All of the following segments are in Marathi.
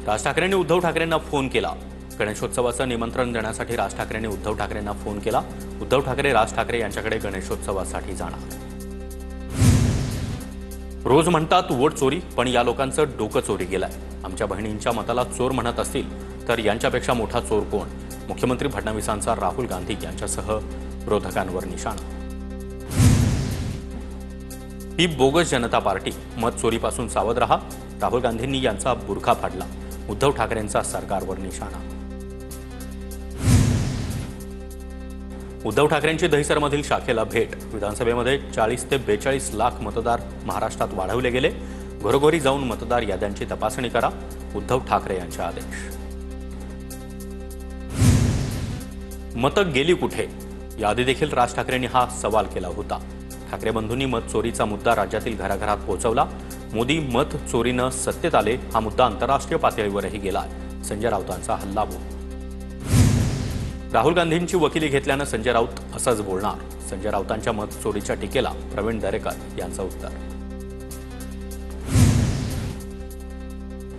राज ठाकरेंनी उद्धव ठाकरेंना फोन केला। गणेशोत्सवाचं निमंत्रण देण्यासाठी राज ठाकरेंनी उद्धव ठाकरेंना फोन केला। उद्धव ठाकरे राज ठाकरे यांच्याकडे गणेशोत्सवासाठी जाणार। रोज म्हणतात वोट चोरी, पण या लोकांचं डोकं चोरी गेलंय। आमच्या बहिणींच्या मताला चोर म्हणत असतील तर यांच्यापेक्षा मोठा चोर कोण? मुख्यमंत्री फडणवीसांचा राहुल गांधी यांच्यासह विरोधकांवर निशाणा। ही बोगस जनता पार्टी, मत चोरीपासून सावध रहा। राहुल गांधींनी यांचा बुरखा फाडला। उद्धव ठाकरेंचा सरकारवर निशाणा। उद्धव ठाकरेंची दहिसरमधील शाखेला भेट। विधानसभेमध्ये 40 ते 42 लाख मतदार महाराष्ट्रात वाढवले गेले। घरोघरी जाऊन मतदार याद्यांची तपासणी करा, उद्धव ठाकरे यांचे आदेश। मतं गेली कुठे? याआधी देखील राज ठाकरेंनी हा सवाल केला होता। ठाकरे बंधूंनी मत चोरीचा मुद्दा राज्यातील घराघरात पोहोचवला। मोदी मत चोरीनं सत्तेत आले हा मुद्दा आंतरराष्ट्रीय पातळीवरही गेला। संजय राऊतांचा हल्लाबोल। राहुल गांधींची वकिली घेतल्यानं संजय राऊत असंच बोलणार। संजय राऊतांच्या मत चोरीच्या टीकेला प्रवीण दरेकर यांचं उत्तर।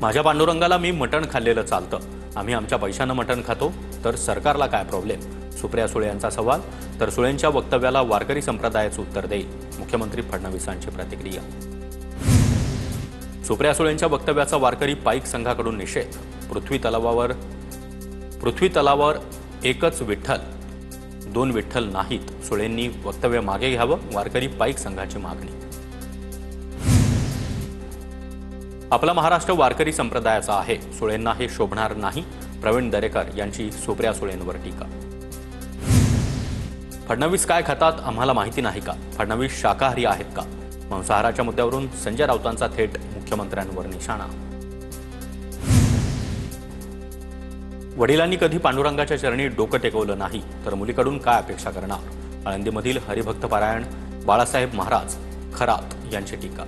माझ्या पांडुरंगाला मी मटण खाल्लेलं चालतं। आम्ही आमच्या पैशानं मटण खातो तर सरकारला काय प्रॉब्लेम? सुप्रिया सुळे यांचा सवाल। तर सुळेंच्या वक्तव्याला वारकरी संप्रदायाचं उत्तर देईल मुख्यमंत्री फडणवीसांची प्रतिक्रिया। सुप्रिया सुळेंच्या वक्तव्याचा वारकरी पाईक संघाकडून निषेध। पृथ्वी तलावर एकच विठ्ठल, दोन विठ्ठल नाहीत। सुळेंनी वक्तव्य मागे घ्यावं, वारकरी पाईक संघाची मागणी। आपला महाराष्ट्र वारकरी संप्रदायाचा आहे, सुळेंना हे शोभणार नाही। प्रवीण दरेकर यांची सुप्रिया सुळेंवर टीका। फडणवीस काय खातात आम्हाला माहिती नाही का? फडणवीस शाकाहारी आहेत का? मांसाहाराच्या मुद्द्यावरून संजय राऊतांचा थेट मुख्यमंत्र्यांवर निशाणा। वडिलांनी कधी पांडुरंगाच्या चरणी डोकं टेकवलं नाही तर मुलीकडून काय अपेक्षा करणार? आळंदीमधील हरिभक्त पारायण बाळासाहेब महाराज खरात यांची टीका।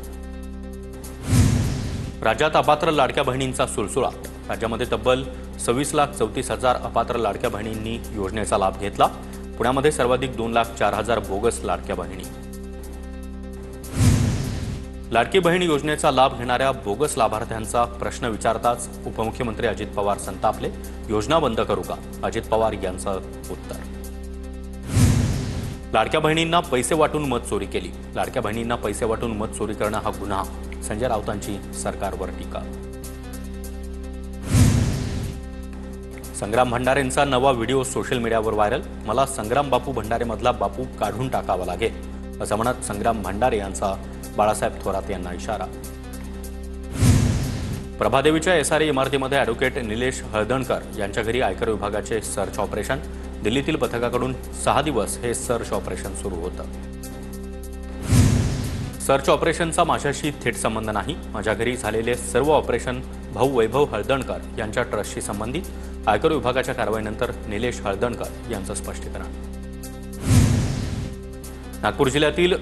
राज्यात अपात्र लाडक्या बहिणींचा सुळसुळाट। राज्यामध्ये तब्बल 26,34,000 अपात्र लाडक्या बहिणींनी योजनेचा लाभ घेतला। पुण्यामध्ये सर्वाधिक 2,04,000 बोगस लाडक्या बहिणी। लाडकी बहीण योजनेचा लाभ घेणाऱ्या बोगस लाभार्थ्यांचा प्रश्न विचारताच उपमुख्यमंत्री अजित पवार संतापले। योजना बंद करू का? अजित पवार यांचं उत्तर। लाडक्या बहिणींना पैसे वाटून मत चोरी केली। लाडक्या बहिणींना पैसे वाटून मत चोरी करणं हा गुन्हा। संजय राऊतांची सरकारवर टीका। संग्राम भंडारेंचा नवा व्हिडिओ सोशल मीडियावर व्हायरल। मला संग्राम बापू भंडारेमधला बापू काढून टाकावा लागेल असं म्हणत संग्राम भंडारे यांचा बाळासाहेब थोरात यांना इशारा। प्रभादेवीच्या एसआरए इमारतीमध्ये ॲडव्होकेट निलेश हळदणकर यांच्या घरी आयकर विभागाचे सर्च ऑपरेशन। दिल्लीतील पथकाकडून 6 दिवस हे सर्च ऑपरेशन सुरू होतं। सर्च ऑपरेशनचा माझ्याशी थेट संबंध नाही। माझ्या घरी झालेले सर्व ऑपरेशन भाऊ वैभव हळदणकर यांच्या ट्रस्टशी संबंधित। आयकर विभागाच्या कारवाईनंतर निलेश हळदणकर यांचं स्पष्टीकरण। नागपूर जिल्ह्यातील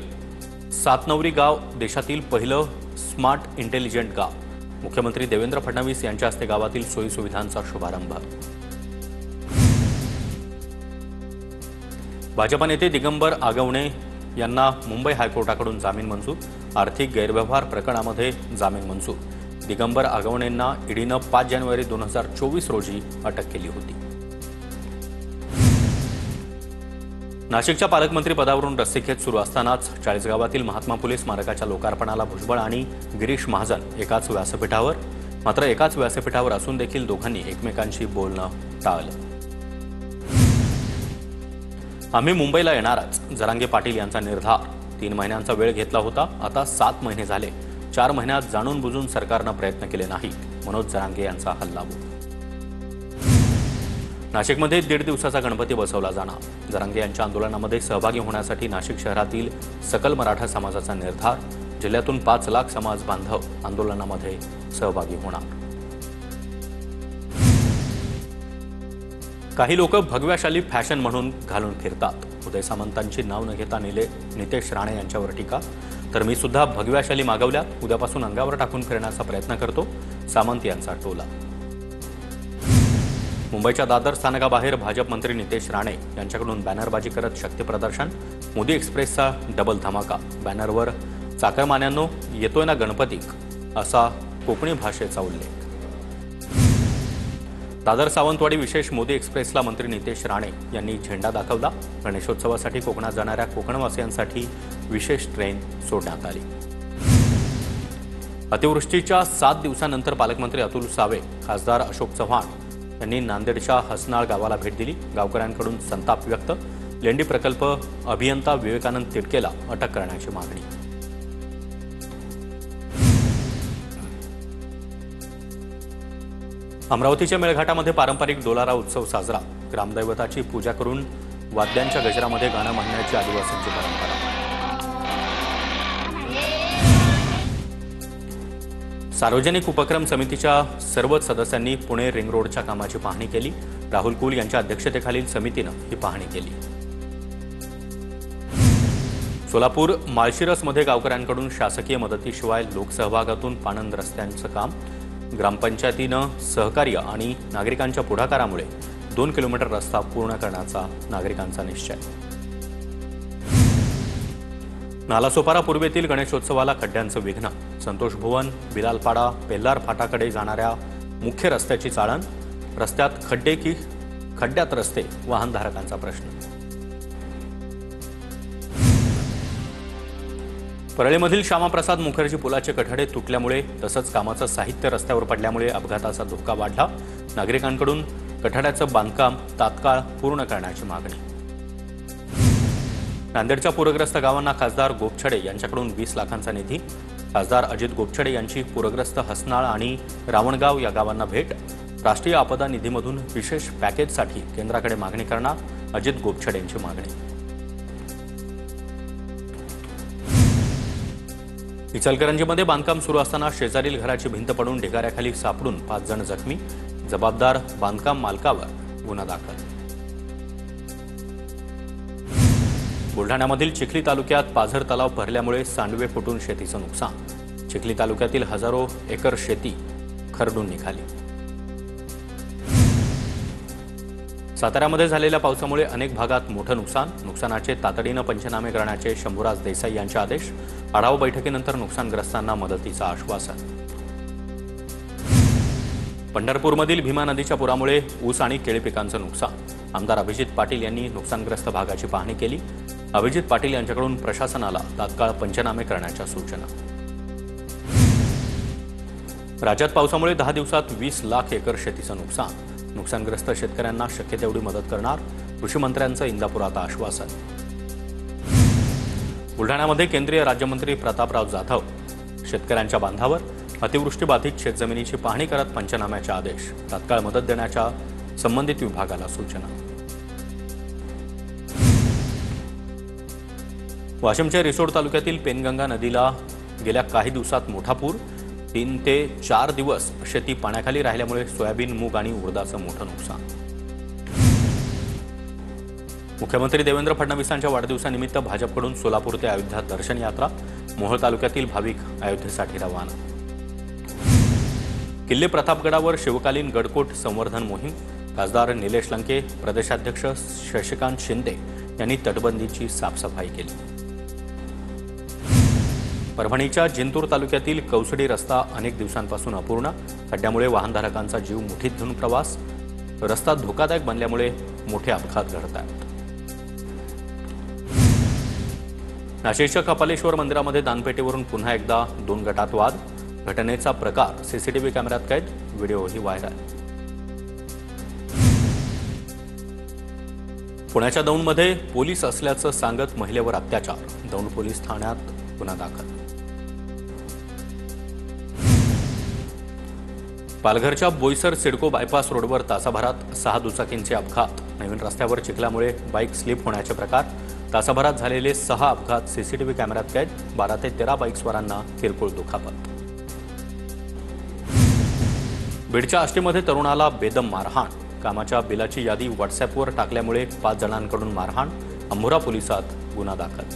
सातनवरी गाव देशातील पहिलं स्मार्ट इंटेलिजंट गाव। मुख्यमंत्री देवेंद्र फडणवीस यांच्या हस्ते गावातील सोयी सुविधांचा शुभारंभ। भाजप नेते दिगंबर आगवणे यांना मुंबई हायकोर्टाकडून जामीन मंजूर। आर्थिक गैरव्यवहार प्रकरणामध्ये जामीन मंजूर। दिगंबर आगवणेंना ईडीनं 5 जानेवारी 2024 रोजी अटक केली होती। नाशिकच्या पालकमंत्री पदावरून रस्सीखेच सुरू असतानाच चाळीसगावातील महात्मा फुले स्मारकाच्या लोकार्पणाला भुजबळ आणि गिरीश महाजन एकाच व्यासपीठावर। मात्र एकाच व्यासपीठावर असून देखील दोघांनी एकमेकांशी बोलणं टाळलं। आम्ही मुंबईला येणारच, जरांगे पाटील यांचा निर्धार। 3 महिन्यांचा वेळ घेतला होता, आता 7 महिने झाले। 4 महिन्यात जाणून बुजून सरकारनं प्रयत्न केले नाहीत। मनोज जरांगे यांचा हल्लाबोल। नाशिकमध्ये 1.5 दिवसाचा गणपती बसवला जाणार। जरांगे यांच्या आंदोलनामध्ये सहभागी होण्यासाठी नाशिक शहरातील सकल मराठा समाजाचा निर्धार। जिल्ह्यातून 5 लाख समाज बांधव आंदोलनामध्ये सहभागी होणार। काही लोक भगव्याशाली फॅशन म्हणून घालून फिरतात। उदय सामंतांची नाव न घेता नितेश राणे यांच्यावर टीका। तर मी सुद्धा भगव्याशाली मागवल्या, उद्यापासून अंगावर टाकून फिरण्याचा प्रयत्न करतो, सामंत यांचा टोला। मुंबईच्या दादर स्थानकाबाहेर भाजप मंत्री नितेश राणे यांच्याकडून बॅनरबाजी करत शक्तीप्रदर्शन। मोदी एक्सप्रेसचा डबल धमाका। बॅनरवर चाकरमान्यांनो येतोय ना गणपती असा कोकणी भाषेचा उल्लेख। दादर सावंतवाडी विशेष मोदी एक्सप्रेसला मंत्री नितेश राणे यांनी झेंडा दाखवला। गणेशोत्सवासाठी कोकणात जाणाऱ्या कोकणवासियांसाठी विशेष ट्रेन सोडण्यात आली। अतिवृष्टीच्या 7 दिवसांनंतर पालकमंत्री अतुल सावे, खासदार अशोक चव्हाण यांनी नांदेडच्या हसनाळ गावाला भेट दिली। गावकऱ्यांकडून संताप व्यक्त। लेंडी प्रकल्प अभियंता विवेकानंद तिडकेला अटक करण्याची मागणी। अमरावतीच्या मेळघाटामध्ये पारंपरिक डोलारा उत्सव साजरा। ग्रामदैवताची पूजा करून वाद्यांच्या गजरामध्ये गाणं म्हणण्याची आदिवासींची परंपरा। सार्वजनिक उपक्रम समितीच्या सर्वच सदस्यांनी पुणे रिंग रोडच्या कामाची पाहणी केली। राहुल कुल यांच्या अध्यक्षतेखालील समितीनं ही पाहणी केली। सोलापूर माळशिरसमध्ये गावकऱ्यांकडून शासकीय मदतीशिवाय लोकसहभागातून पाणंद रस्त्यांचं काम। ग्रामपंचायतीनं सहकार्य आणि नागरिकांच्या पुढाकारामुळे 2 किलोमीटर रस्ता पूर्ण करण्याचा नागरिकांचा निश्चय। नालासोपारा पूर्वेतील गणेशोत्सवाला खड्ड्यांचं विघ्न। संतोष भुवन, बिलालपाडा, पेल्लार फाटाकडे जाणाऱ्या मुख्य रस्त्याची चाळण। रस्त्यात खड्डे की खड्ड्यात रस्ते, वाहनधारकांचा प्रश्न। परळीमधील श्यामाप्रसाद मुखर्जी पुलाचे कठडे तुटल्यामुळे तसंच कामाचं साहित्य रस्त्यावर पडल्यामुळे अपघाताचा धोका वाढला। नागरिकांकडून कठड्याचं बांधकाम तात्काळ पूर्ण करण्याची मागणी। नांदेडच्या पूरग्रस्त गावांना खासदार गोपछडे यांच्याकडून 20 लाखांचा निधी। खासदार अजित गोपछडे यांची पूरग्रस्त हसनाळ आणि रावणगाव या गावांना भेट। राष्ट्रीय आपदा निधीमधून विशेष पॅकेजसाठी केंद्राकडे मागणी करणार, अजित गोपछडे यांची मागणी। इचलकरंजीमध्ये बांधकाम सुरू असताना शेजारील घराची भिंत पडून ढिगाऱ्याखाली सापडून 5 जण जखमी। जबाबदार बांधकाम मालकावर गुन्हा दाखल। बुलढाण्यामधील चिखली तालुक्यात पाझर तलाव भरल्यामुळे सांडवे फुटून शेतीचं नुकसान। चिखली तालुक्यातील हजारो एकर शेती खरडून निघाली। साताऱ्यामध्ये झालेल्या पावसामुळे अनेक भागात मोठं नुकसान। नुकसानाचे तातडीनं पंचनामे करण्याचे शंभूराज देसाई यांचे आदेश। आढावा बैठकीनंतर नुकसानग्रस्तांना मदतीचं आश्वासन। पंढरपूरमधील भीमा नदीच्या पुरामुळे ऊस आणि केळी पिकांचं नुकसान। आमदार अभिजित पाटील यांनी नुकसानग्रस्त भागाची पाहणी केली। अभिजित पाटील यांच्याकडून प्रशासनाला तात्काळ पंचनामे करण्याच्या सूचना। राज्यात पावसामुळे 10 दिवसात 20 लाख एकर शेतीचं नुकसान। नुकसानग्रस्त शेतकऱ्यांना शक्य तेवढी मदत करणार, कृषी मंत्र्यांचं इंदापुरात आश्वासन। बुलढाण्यामध्ये केंद्रीय राज्यमंत्री प्रतापराव जाधव शेतकऱ्यांच्या बांधावर अतिवृष्टीबाधित शेतजमिनीची पाहणी करत पंचनाम्याचे आदेश। तात्काळ मदत देण्याच्या संबंधित विभागाला सूचना। वाशिमच्या रिसोड तालुक्यातील पेनगंगा नदीला गेल्या काही दिवसात मोठा पूर। 3 ते 4 दिवस शेती पाण्याखाली राहिल्यामुळे सोयाबीन, मूग आणि उडदाचं मोठं नुकसान। मुख्यमंत्री देवेंद्र फडणवीसांच्या वाढदिवसानिमित्त भाजपकडून सोलापूर ते अयोध्या दर्शन यात्रा। मोहोळ तालुक्यातील भाविक अयोध्येसाठी रवाना। किल्ले प्रतापगडावर शिवकालीन गडकोट संवर्धन मोहीम। खासदार निलेश लंके, प्रदेशाध्यक्ष शशिकांत शिंदे यांनी तटबंदीची साफसफाई केली। परभणीच्या जिंतूर तालुक्यातील कौसडी रस्ता अनेक दिवसांपासून अपूर्ण। खड्ड्यामुळे वाहनधारकांचा जीव मुठीत धरून प्रवास। रस्ता धोकादायक बनल्यामुळे मोठे अपघात घडत आहेत। नाशिकच्या कपालेश्वर मंदिरामध्ये दानपेटीवरून पुन्हा एकदा 2 गटात वाद। घटनेचा प्रकार सीसीटीव्ही कॅमेऱ्यात कैद, व्हिडिओही व्हायरल। पुण्याच्या दौंडमध्ये पोलीस असल्याचं सांगत महिलेवर अत्याचार। दौंड पोलीस ठाण्यात गुन्हा दाखल। पालघरच्या बोईसर सिडको बायपास रोडवर तासाभरात 6 दुचाकींचे अपघात। नवीन रस्त्यावर चिखल्यामुळे बाईक स्लिप होण्याचे प्रकार। तासाभरात झालेले 6 अपघात सीसीटीव्ही कॅमेऱ्यात कैद। 12 ते 13 बाईकस्वारांना किरकोळ दुखापत। बीडच्या आष्टीमध्ये तरुणाला बेदम मारहाण। कामाच्या बिलाची यादी व्हॉट्सअॅपवर टाकल्यामुळे 5 जणांकडून मारहाण। अंबुरा पोलिसात गुन्हा दाखल।